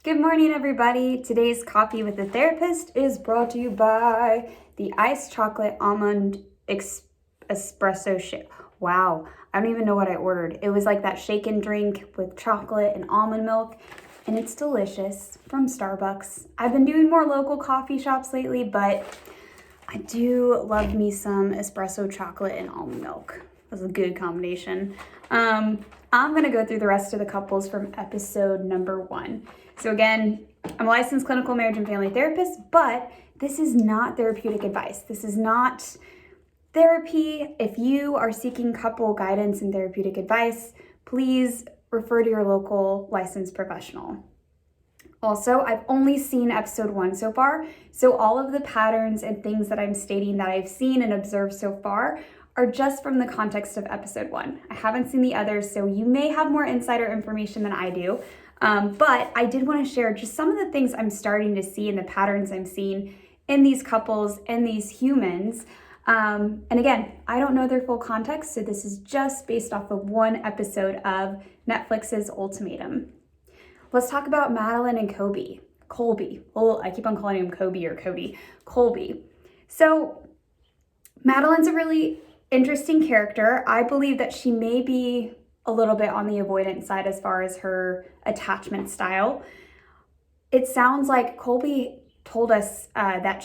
Good morning, everybody. Today's Coffee with the Therapist is brought to you by the Iced Chocolate Almond Espresso Shake. Wow, I don't even know what I ordered. It was like that shaken drink with chocolate and almond milk, and it's delicious from Starbucks. I've been doing more local coffee shops lately, but I do love me some espresso chocolate and almond milk. That's a good combination. I'm gonna go through the rest of the couples from episode number 1. So again, I'm a licensed clinical marriage and family therapist, but this is not therapeutic advice. This is not therapy. If you are seeking couple guidance and therapeutic advice, please refer to your local licensed professional. Also, I've only seen episode 1 so far, so all of the patterns and things that I'm stating that I've seen and observed so far are just from the context of episode 1. I haven't seen the others, so you may have more insider information than I do. But I did want to share just some of the things I'm starting to see and the patterns I'm seeing in these couples and these humans. And again, I don't know their full context, so this is just based off of one episode of Netflix's Ultimatum. Let's talk about Madeline and Colby. Well, I keep on calling him Kobe or Cody. Colby. So Madeline's a really interesting character. I believe that she may be a little bit on the avoidant side as far as her attachment style. It sounds like Colby told us that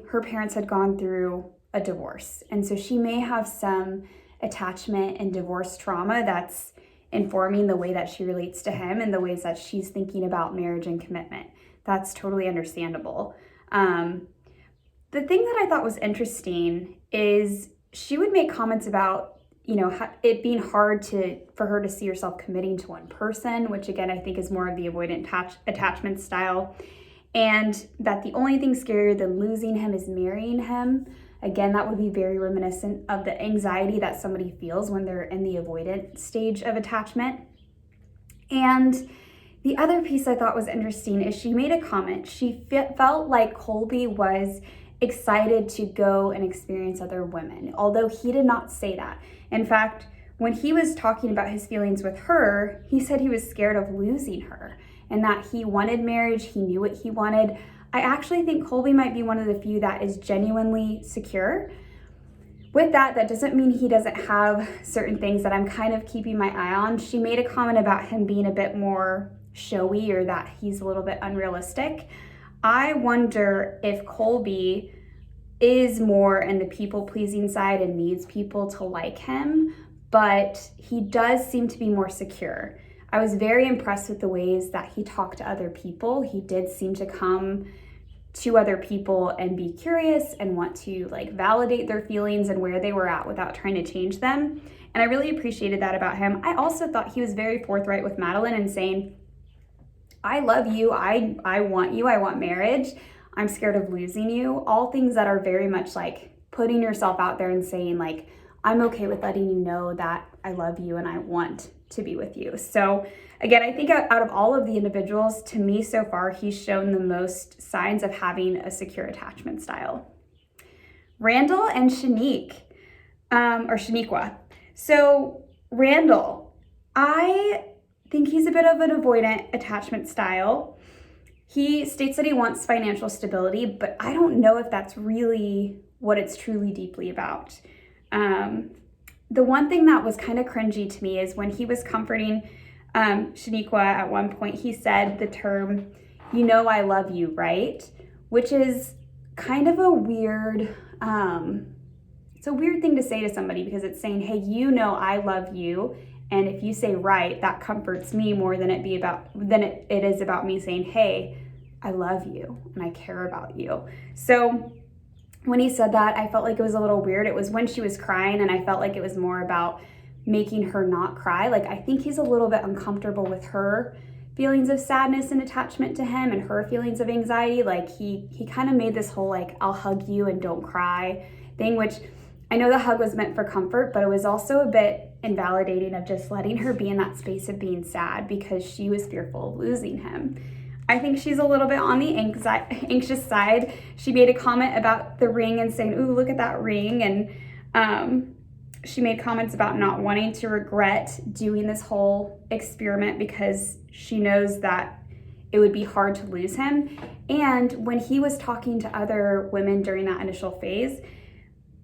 her parents had gone through a divorce. And so she may have some attachment and divorce trauma that's informing the way that she relates to him and the ways that she's thinking about marriage and commitment. That's totally understandable. The thing that I thought was interesting is she would make comments about it being hard for her to see herself committing to one person, which again, I think is more of the avoidant attachment style. And that the only thing scarier than losing him is marrying him. Again, that would be very reminiscent of the anxiety that somebody feels when they're in the avoidant stage of attachment. And the other piece I thought was interesting is she made a comment. She felt like Colby was excited to go and experience other women, although he did not say that. In fact, when he was talking about his feelings with her, he said he was scared of losing her and that he wanted marriage, he knew what he wanted. I actually think Colby might be one of the few that is genuinely secure. With that doesn't mean he doesn't have certain things that I'm kind of keeping my eye on. She made a comment about him being a bit more showy or that he's a little bit unrealistic. I wonder if Colby is more in the people-pleasing side and needs people to like him, but he does seem to be more secure. I was very impressed with the ways that he talked to other people. He did seem to come to other people and be curious and want to validate their feelings and where they were at without trying to change them. And I really appreciated that about him. I also thought he was very forthright with Madeline and saying, I love you, I want you, I want marriage, I'm scared of losing you. All things that are very much putting yourself out there and saying I'm okay with letting you know that I love you and I want to be with you. So again, I think out of all of the individuals, to me so far, he's shown the most signs of having a secure attachment style. Randall and Shaniqua. So Randall, I think he's a bit of an avoidant attachment style. He states that he wants financial stability, but I don't know if that's really what it's truly deeply about. The one thing that was kind of cringy to me is when he was comforting Shaniqua at one point, he said the term, I love you, right? Which is kind of a weird, it's a weird thing to say to somebody because it's saying, hey, I love you. And if you say right, that comforts me more than it is about me saying, hey, I love you and I care about you. So when he said that, I felt like it was a little weird. It was when she was crying and I felt like it was more about making her not cry. I think he's a little bit uncomfortable with her feelings of sadness and attachment to him and her feelings of anxiety. He kind of made this whole I'll hug you and don't cry thing, which I know the hug was meant for comfort, but it was also a bit invalidating of just letting her be in that space of being sad because she was fearful of losing him. I think she's a little bit on the anxious side. She made a comment about the ring and saying, ooh, look at that ring. And she made comments about not wanting to regret doing this whole experiment because she knows that it would be hard to lose him. And when he was talking to other women during that initial phase,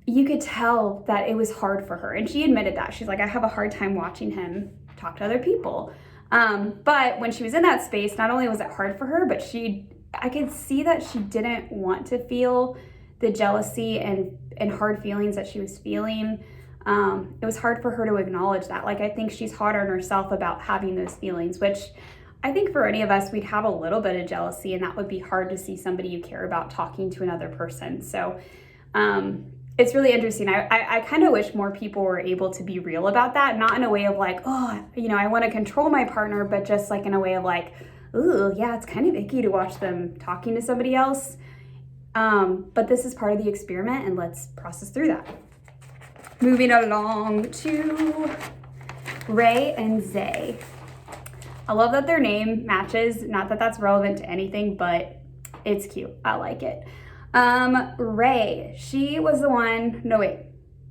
you could tell that it was hard for her. And she admitted that. She's like, I have a hard time watching him talk to other people. But when she was in that space, not only was it hard for her, but I could see that she didn't want to feel the jealousy and hard feelings that she was feeling. It was hard for her to acknowledge that. Like, I think she's hard on herself about having those feelings, which I think for any of us, we'd have a little bit of jealousy, and that would be hard to see somebody you care about talking to another person. So it's really interesting. I kind of wish more people were able to be real about that, not in a way of like, oh, I want to control my partner, but just like in a way of like, ooh, yeah, it's kind of icky to watch them talking to somebody else. But this is part of the experiment, and let's process through that. Moving along to Rey and Zay. I love that their name matches. Not that that's relevant to anything, but it's cute. I like it. Rey, she was the one, no wait,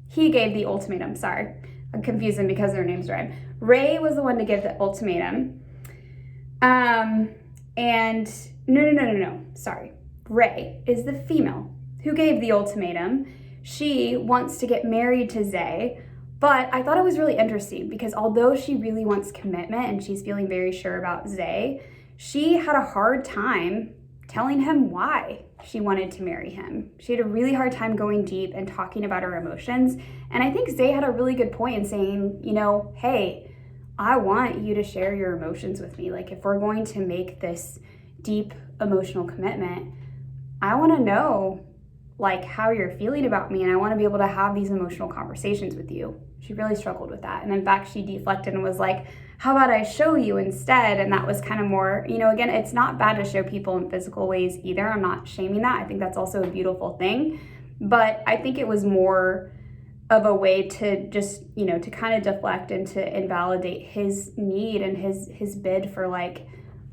he gave the ultimatum, sorry. I'm confusing because their names rhyme. Rey was the one to give the ultimatum. And no, sorry. Rey is the female who gave the ultimatum. She wants to get married to Zay, but I thought it was really interesting because although she really wants commitment and she's feeling very sure about Zay, she had a hard time telling him why she wanted to marry him. She had a really hard time going deep and talking about her emotions. And I think Zay had a really good point in saying, hey, I want you to share your emotions with me. Like, if we're going to make this deep emotional commitment, I want to know like how you're feeling about me, and I want to be able to have these emotional conversations with you. She really struggled with that. And in fact, she deflected and was like, how about I show you instead? And that was kind of more, again, it's not bad to show people in physical ways either. I'm not shaming that. I think that's also a beautiful thing. But I think it was more of a way to just, to kind of deflect and to invalidate his need and his bid for like,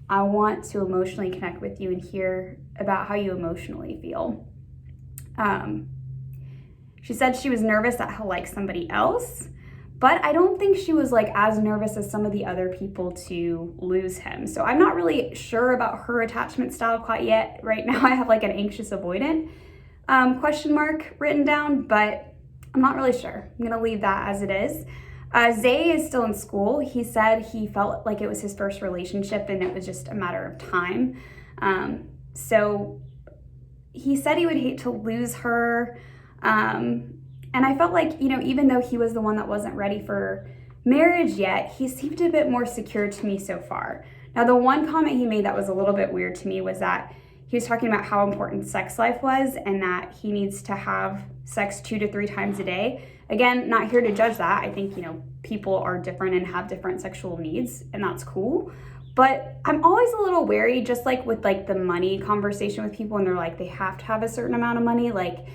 I want to emotionally connect with you and hear about how you emotionally feel. She said she was nervous that he'll like somebody else, but I don't think she was like as nervous as some of the other people to lose him. So I'm not really sure about her attachment style quite yet. Right now I have like an anxious avoidant question mark written down, but I'm not really sure. I'm gonna leave that as it is. Zay is still in school. He said he felt like it was his first relationship and it was just a matter of time. So he said he would hate to lose her. And I felt like, even though he was the one that wasn't ready for marriage yet, he seemed a bit more secure to me so far. Now, the one comment he made that was a little bit weird to me was that he was talking about how important sex life was and that he needs to have sex 2 to 3 times a day. Again, not here to judge that. I think, people are different and have different sexual needs, and that's cool. But I'm always a little wary, just like with like the money conversation with people, and they're like, they have to have a certain amount of money. Like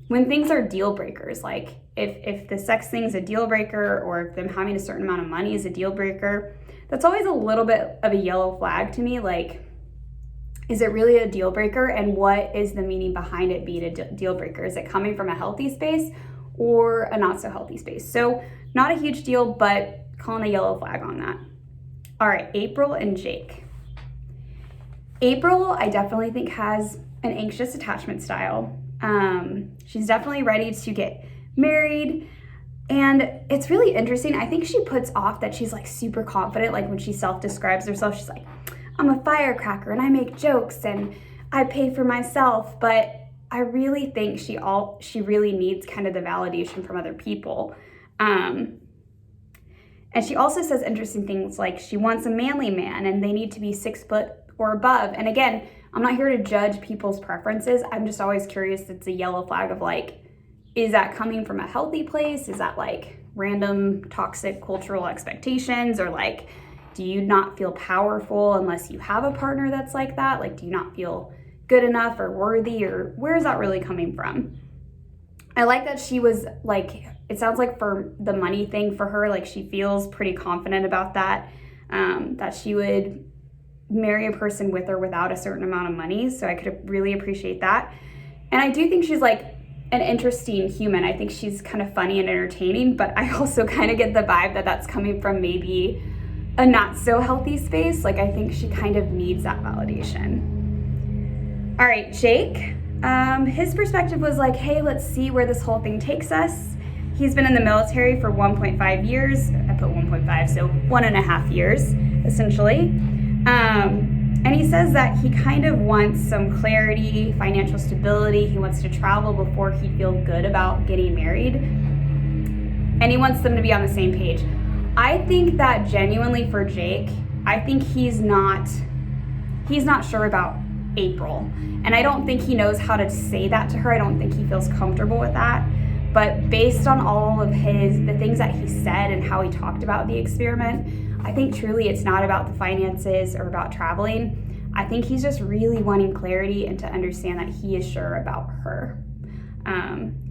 when things are deal breakers, like if the sex thing's a deal breaker or if them having a certain amount of money is a deal breaker, that's always a little bit of a yellow flag to me. Like, is it really a deal breaker? And what is the meaning behind it being a deal breaker? Is it coming from a healthy space or a not so healthy space? So not a huge deal, but calling a yellow flag on that. All right, April and Jake. April, I definitely think has an anxious attachment style. She's definitely ready to get married. And it's really interesting. I think she puts off that she's like super confident. Like when she self-describes herself, she's like, I'm a firecracker and I make jokes and I pay for myself. But I really think she really needs kind of the validation from other people. And she also says interesting things like she wants a manly man and they need to be 6 foot or above. And again, I'm not here to judge people's preferences. I'm just always curious. It's a yellow flag of like, is that coming from a healthy place? Is that like random toxic cultural expectations? Or like, do you not feel powerful unless you have a partner that's like that? Like, do you not feel good enough or worthy, or where is that really coming from? I like that she was like, it sounds like for the money thing for her, like she feels pretty confident about that, that she would marry a person with or without a certain amount of money. So I could really appreciate that. And I do think she's like an interesting human. I think she's kind of funny and entertaining, but I also kind of get the vibe that that's coming from maybe a not so healthy space. Like, I think she kind of needs that validation. All right, Jake, his perspective was like, hey, let's see where this whole thing takes us. He's been in the military for 1.5 years. I put 1.5, so 1.5 years, essentially. And he says that he kind of wants some clarity, financial stability. He wants to travel before he feels good about getting married. And he wants them to be on the same page. I think that genuinely for Jake, I think he's not sure about April. And I don't think he knows how to say that to her. I don't think he feels comfortable with that. But based on all of the things that he said and how he talked about the experiment, I think truly it's not about the finances or about traveling. I think he's just really wanting clarity and to understand that he is sure about her.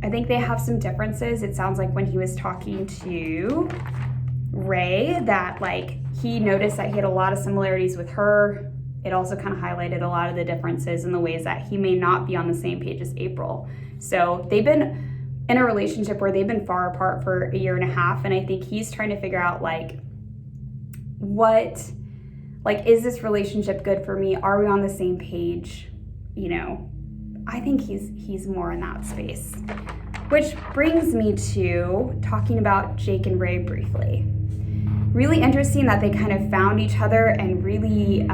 I think they have some differences. It sounds like when he was talking to Rey that like he noticed that he had a lot of similarities with her. It also kind of highlighted a lot of the differences in the ways that he may not be on the same page as April. So they've been in a relationship where they've been far apart for 1.5 years, and I think he's trying to figure out is this relationship good for me? Are we on the same page? You know, I think he's more in that space. Which brings me to talking about Jake and Rey briefly. Really interesting that they kind of found each other and really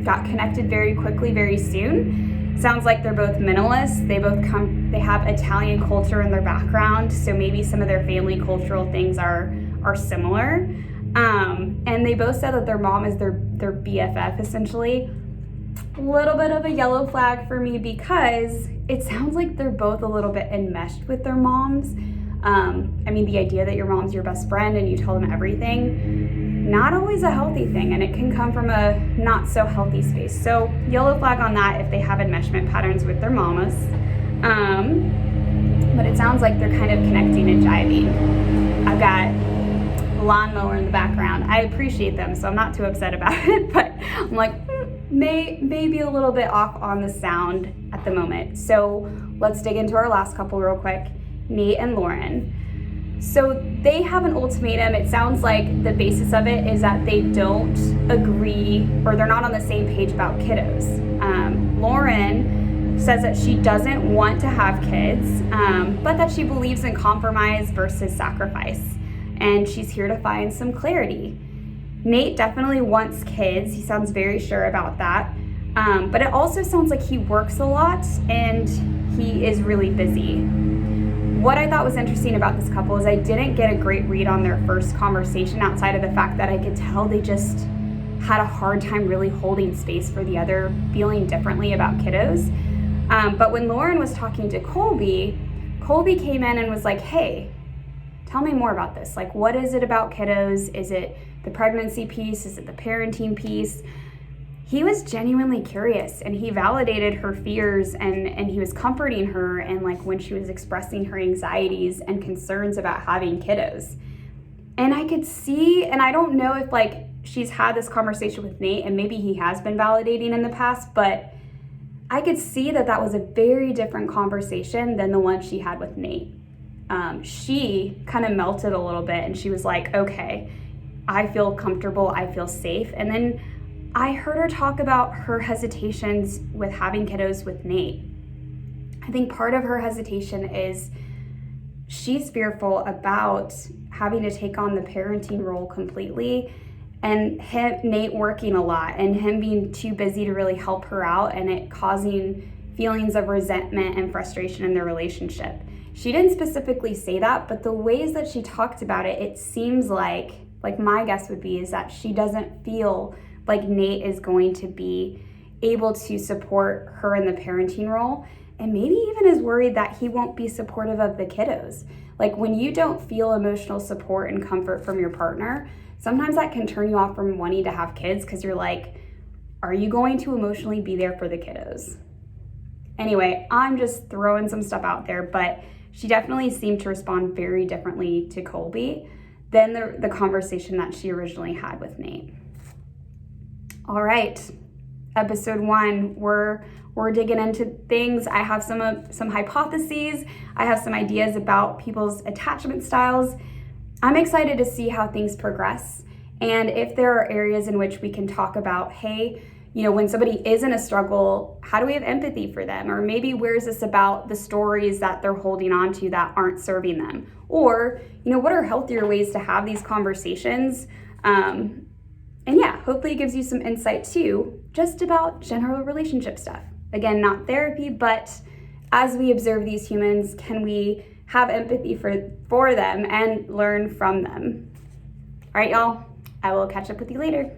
got connected very quickly, very soon. Sounds like they're both minimalists. They have Italian culture in their background, so maybe some of their family cultural things are similar. And they both said that their mom is their BFF, essentially. A little bit of a yellow flag for me because it sounds like they're both a little bit enmeshed with their moms. I mean, the idea that your mom's your best friend and you tell them everything, not always a healthy thing, and it can come from a not so healthy space. So yellow flag on that if they have enmeshment patterns with their mamas. But it sounds like they're kind of connecting and jiving. I've got a lawnmower in the background. I appreciate them, so I'm not too upset about it, but I'm like, maybe a little bit off on the sound at the moment. So let's dig into our last couple real quick. Nate and Lauren. So they have an ultimatum. It sounds like the basis of it is that they don't agree or they're not on the same page about kiddos. Lauren says that she doesn't want to have kids, but that she believes in compromise versus sacrifice. And she's here to find some clarity. Nate definitely wants kids. He sounds very sure about that. But it also sounds like he works a lot and he is really busy. What I thought was interesting about this couple is I didn't get a great read on their first conversation outside of the fact that I could tell they just had a hard time really holding space for the other, feeling differently about kiddos. But when Lauren was talking to Colby came in and was like, hey, tell me more about this. Like, what is it about kiddos? Is it the pregnancy piece? Is it the parenting piece? He was genuinely curious and he validated her fears and he was comforting her and like when she was expressing her anxieties and concerns about having kiddos. And I could see, and I don't know if like she's had this conversation with Nate and maybe he has been validating in the past, but I could see that that was a very different conversation than the one she had with Nate. She kind of melted a little bit and she was like, okay, I feel comfortable, I feel safe. And then I heard her talk about her hesitations with having kiddos with Nate. I think part of her hesitation is she's fearful about having to take on the parenting role completely and Nate working a lot and him being too busy to really help her out and it causing feelings of resentment and frustration in their relationship. She didn't specifically say that, but the ways that she talked about it, it seems like my guess would be is that she doesn't feel like Nate is going to be able to support her in the parenting role and maybe even is worried that he won't be supportive of the kiddos. Like when you don't feel emotional support and comfort from your partner, sometimes that can turn you off from wanting to have kids because you're like, are you going to emotionally be there for the kiddos? Anyway, I'm just throwing some stuff out there, but she definitely seemed to respond very differently to Colby than the conversation that she originally had with Nate. All right, episode 1, we're digging into things. I have some hypotheses. I have some ideas about people's attachment styles. I'm excited to see how things progress. And if there are areas in which we can talk about, hey, when somebody is in a struggle, how do we have empathy for them? Or maybe where is this about the stories that they're holding on to that aren't serving them? Or, what are healthier ways to have these conversations? And yeah, hopefully it gives you some insight too, just about general relationship stuff. Again, not therapy, but as we observe these humans, can we have empathy for them and learn from them? All right, y'all, I will catch up with you later.